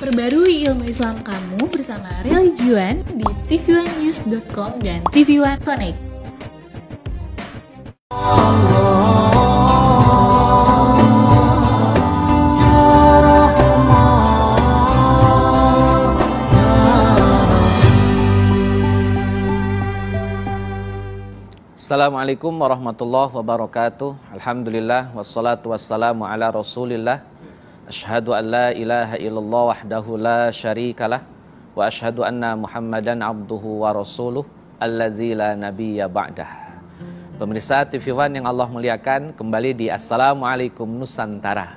Perbarui ilmu Islam kamu bersama Religion di tv1news.com dan TV1 Connect. Assalamualaikum warahmatullahi wabarakatuh. Alhamdulillah wassalatu wassalamu ala Rasulillah. Asyhadu an la ilaha illallah wahdahu la syarikalah wa asyhadu anna Muhammadan abduhu wa rasuluh allazi la nabiyya ba'dah. Pemirsa TV One yang Allah muliakan, kembali di Assalamualaikum Nusantara.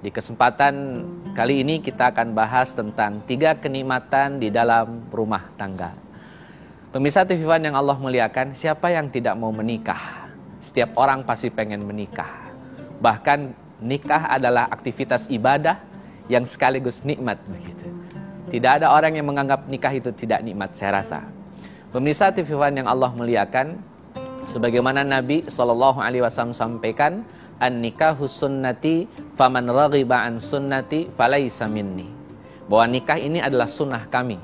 Di kesempatan kali ini kita akan bahas tentang 3 kenikmatan di dalam rumah tangga. Pemirsa TV One yang Allah muliakan, siapa yang tidak mau menikah? Setiap orang pasti pengen menikah. Bahkan nikah adalah aktivitas ibadah yang sekaligus nikmat begitu. Tidak ada orang yang menganggap nikah itu tidak nikmat, saya rasa. Pemirsa TV One yang Allah muliakan, sebagaimana Nabi SAW sampaikan, an-nikahu sunnati faman raghiba an sunnati falaysa minni. Bahwa nikah ini adalah sunnah kami.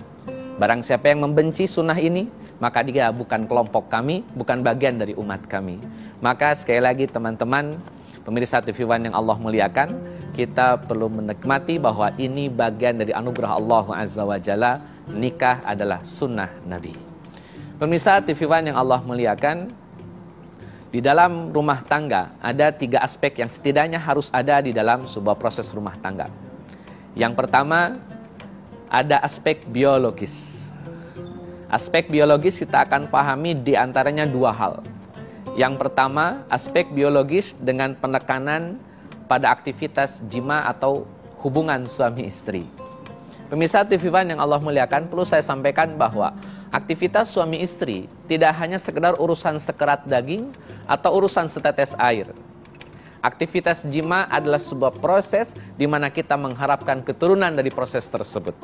Barang siapa yang membenci sunnah ini, maka dia bukan kelompok kami, bukan bagian dari umat kami. Maka sekali lagi teman-teman, pemirsa TV One yang Allah muliakan, kita perlu menikmati bahwa ini bagian dari anugerah Allah Azza wa Jalla. Nikah adalah sunnah Nabi. Pemirsa TV One yang Allah muliakan, di dalam rumah tangga ada 3 aspek yang setidaknya harus ada di dalam sebuah proses rumah tangga. Yang pertama, ada aspek biologis. Aspek biologis kita akan pahami di antaranya 2 hal. Yang pertama, aspek biologis dengan penekanan pada aktivitas jima atau hubungan suami istri. Pemirsa TV One yang Allah muliakan, perlu saya sampaikan bahwa aktivitas suami istri tidak hanya sekedar urusan sekerat daging atau urusan setetes air. Aktivitas jima adalah sebuah proses di mana kita mengharapkan keturunan dari proses tersebut.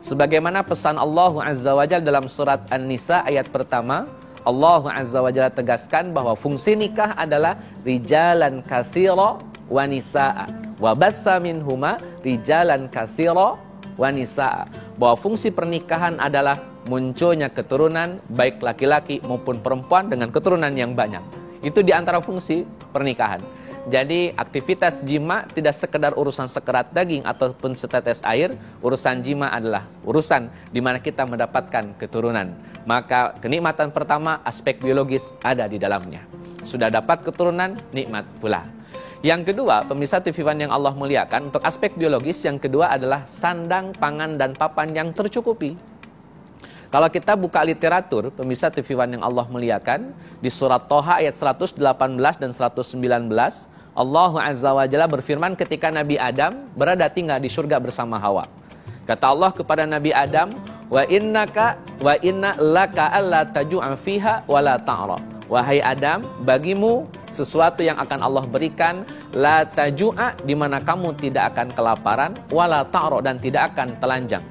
Sebagaimana pesan Allah Azza wa Jalla dalam surat An-Nisa ayat pertama, Allah Azza wa Jalla tegaskan bahwa fungsi nikah adalah rijalan katsira wa nisaa wa bassa minhuma rijalan katsira wa nisaa. Bahwa fungsi pernikahan adalah munculnya keturunan baik laki-laki maupun perempuan dengan keturunan yang banyak. Itu di antara fungsi pernikahan. Jadi aktivitas jima tidak sekedar urusan sekerat daging ataupun setetes air. Urusan jima adalah urusan di mana kita mendapatkan keturunan. Maka kenikmatan pertama, aspek biologis ada di dalamnya. Sudah dapat keturunan, nikmat pula. Yang kedua, pemirsa TV One yang Allah muliakan, untuk aspek biologis yang kedua adalah sandang, pangan, dan papan yang tercukupi. Kalau kita buka literatur, pemirsa TV One yang Allah muliakan, di surat Toha ayat 118 dan 119, Allah Azza wa Jalla berfirman ketika Nabi Adam berada tinggal di surga bersama Hawa. Kata Allah kepada Nabi Adam, wa inna laka alla taju'a fiha wa la ta'ra. Wahai Adam, bagimu sesuatu yang akan Allah berikan, la taju'a, di mana kamu tidak akan kelaparan, wa la ta'ra, dan tidak akan telanjang.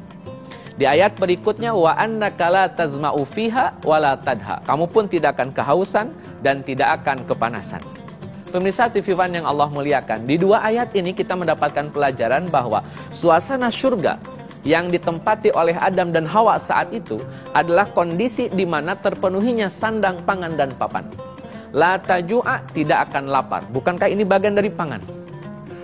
Di ayat berikutnya, wa annaka la tazma'u fiha wa la tadha. Kamu pun tidak akan kehausan dan tidak akan kepanasan. Pemirsa TV One yang Allah muliakan, di 2 ayat ini kita mendapatkan pelajaran bahwa suasana surga yang ditempati oleh Adam dan Hawa saat itu adalah kondisi di mana terpenuhinya sandang, pangan, dan papan. La taju'a, tidak akan lapar. Bukankah ini bagian dari pangan?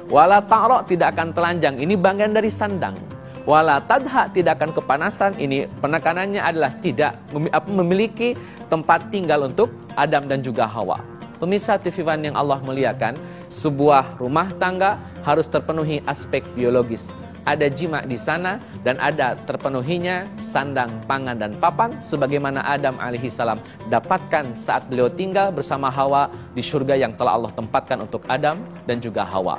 Wala ta'ra, tidak akan telanjang. Ini bagian dari sandang. Wala tadha, tidak akan kepanasan. Ini penekanannya adalah tidak memiliki tempat tinggal untuk Adam dan juga Hawa. Pemirsa TV One yang Allah muliakan, sebuah rumah tangga harus terpenuhi aspek biologis. Ada jima di sana dan ada terpenuhinya sandang, pangan, dan papan sebagaimana Adam alaihissalam dapatkan saat beliau tinggal bersama Hawa di surga yang telah Allah tempatkan untuk Adam dan juga Hawa.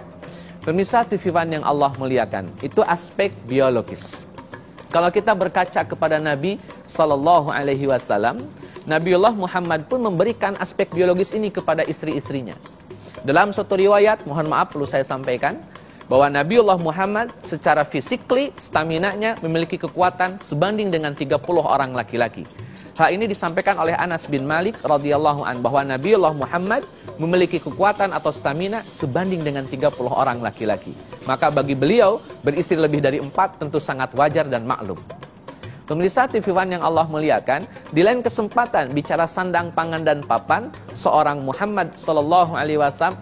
Pemirsa TV One yang Allah muliakan, itu aspek biologis. Kalau kita berkaca kepada Nabi SAW, Nabiullah Muhammad pun memberikan aspek biologis ini kepada istri-istrinya. Dalam suatu riwayat, mohon maaf perlu saya sampaikan, bahwa Nabiullah Muhammad secara fisikly, stamina-nya memiliki kekuatan sebanding dengan 30 orang laki-laki. Hal ini disampaikan oleh Anas bin Malik radhiyallahu an bahwa Nabiullah Muhammad memiliki kekuatan atau stamina sebanding dengan 30 orang laki-laki. Maka bagi beliau beristri lebih dari 4 tentu sangat wajar dan maklum. Pemirsa TV One yang Allah muliakan, di lain kesempatan bicara sandang, pangan, dan papan, seorang Muhammad SAW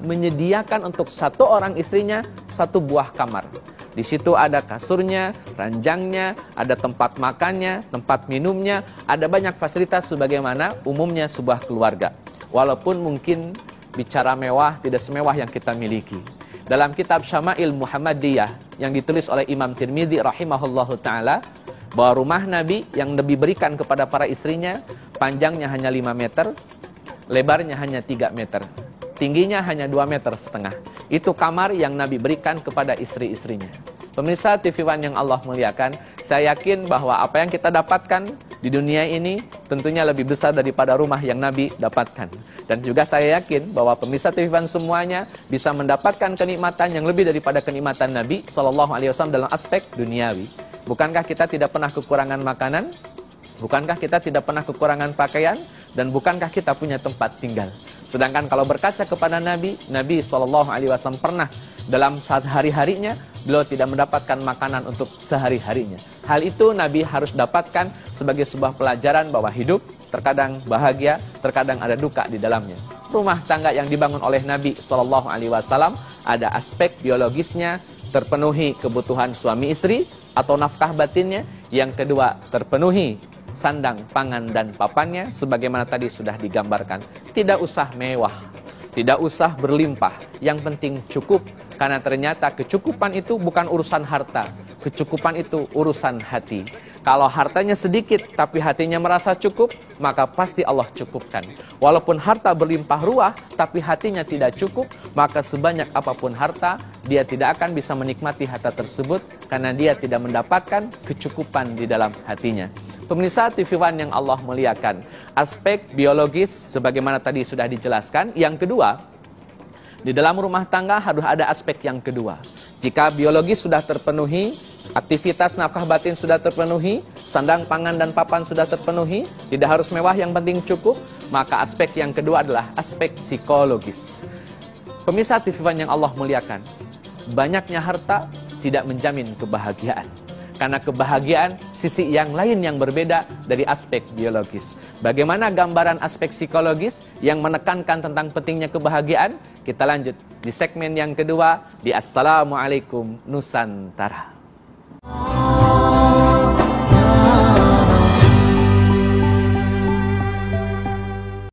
menyediakan untuk satu orang istrinya satu buah kamar. Di situ ada kasurnya, ranjangnya, ada tempat makannya, tempat minumnya, ada banyak fasilitas sebagaimana umumnya sebuah keluarga. Walaupun mungkin bicara mewah tidak semewah yang kita miliki. Dalam kitab Syama'il Muhammadiyah yang ditulis oleh Imam Tirmidzi rahimahullahu ta'ala, bahwa rumah Nabi yang Nabi berikan kepada para istrinya, panjangnya hanya 5 meter, lebarnya hanya 3 meter. Tingginya hanya 2,5 meter. Itu kamar yang Nabi berikan kepada istri-istrinya. Pemirsa TV One yang Allah muliakan, saya yakin bahwa apa yang kita dapatkan di dunia ini tentunya lebih besar daripada rumah yang Nabi dapatkan. Dan juga saya yakin bahwa pemirsa TV One semuanya bisa mendapatkan kenikmatan yang lebih daripada kenikmatan Nabi SAW dalam aspek duniawi. Bukankah kita tidak pernah kekurangan makanan? Bukankah kita tidak pernah kekurangan pakaian? Dan bukankah kita punya tempat tinggal? Sedangkan kalau berkaca kepada Nabi SAW pernah dalam saat hari-harinya, beliau tidak mendapatkan makanan untuk sehari-harinya. Hal itu Nabi harus dapatkan sebagai sebuah pelajaran bahwa hidup terkadang bahagia, terkadang ada duka di dalamnya. Rumah tangga yang dibangun oleh Nabi SAW ada aspek biologisnya, terpenuhi kebutuhan suami istri atau nafkah batinnya. Yang kedua, terpenuhi sandang, pangan, dan papannya sebagaimana tadi sudah digambarkan. Tidak usah mewah, tidak usah berlimpah, yang penting cukup. Karena ternyata kecukupan itu bukan urusan harta, kecukupan itu urusan hati. Kalau hartanya sedikit tapi hatinya merasa cukup, maka pasti Allah cukupkan. Walaupun harta berlimpah ruah tapi hatinya tidak cukup, maka sebanyak apapun harta, dia tidak akan bisa menikmati harta tersebut karena dia tidak mendapatkan kecukupan di dalam hatinya. Pemirsa TV One yang Allah muliakan, aspek biologis sebagaimana tadi sudah dijelaskan. Yang kedua, di dalam rumah tangga harus ada aspek yang kedua. Jika biologis sudah terpenuhi, aktivitas nafkah batin sudah terpenuhi, sandang, pangan, dan papan sudah terpenuhi, tidak harus mewah, yang penting cukup, maka aspek yang kedua adalah aspek psikologis. Pemirsa TV One yang Allah muliakan, banyaknya harta tidak menjamin kebahagiaan. Karena kebahagiaan sisi yang lain yang berbeda dari aspek biologis. Bagaimana gambaran aspek psikologis yang menekankan tentang pentingnya kebahagiaan? Kita lanjut di segmen yang kedua di Assalamualaikum Nusantara.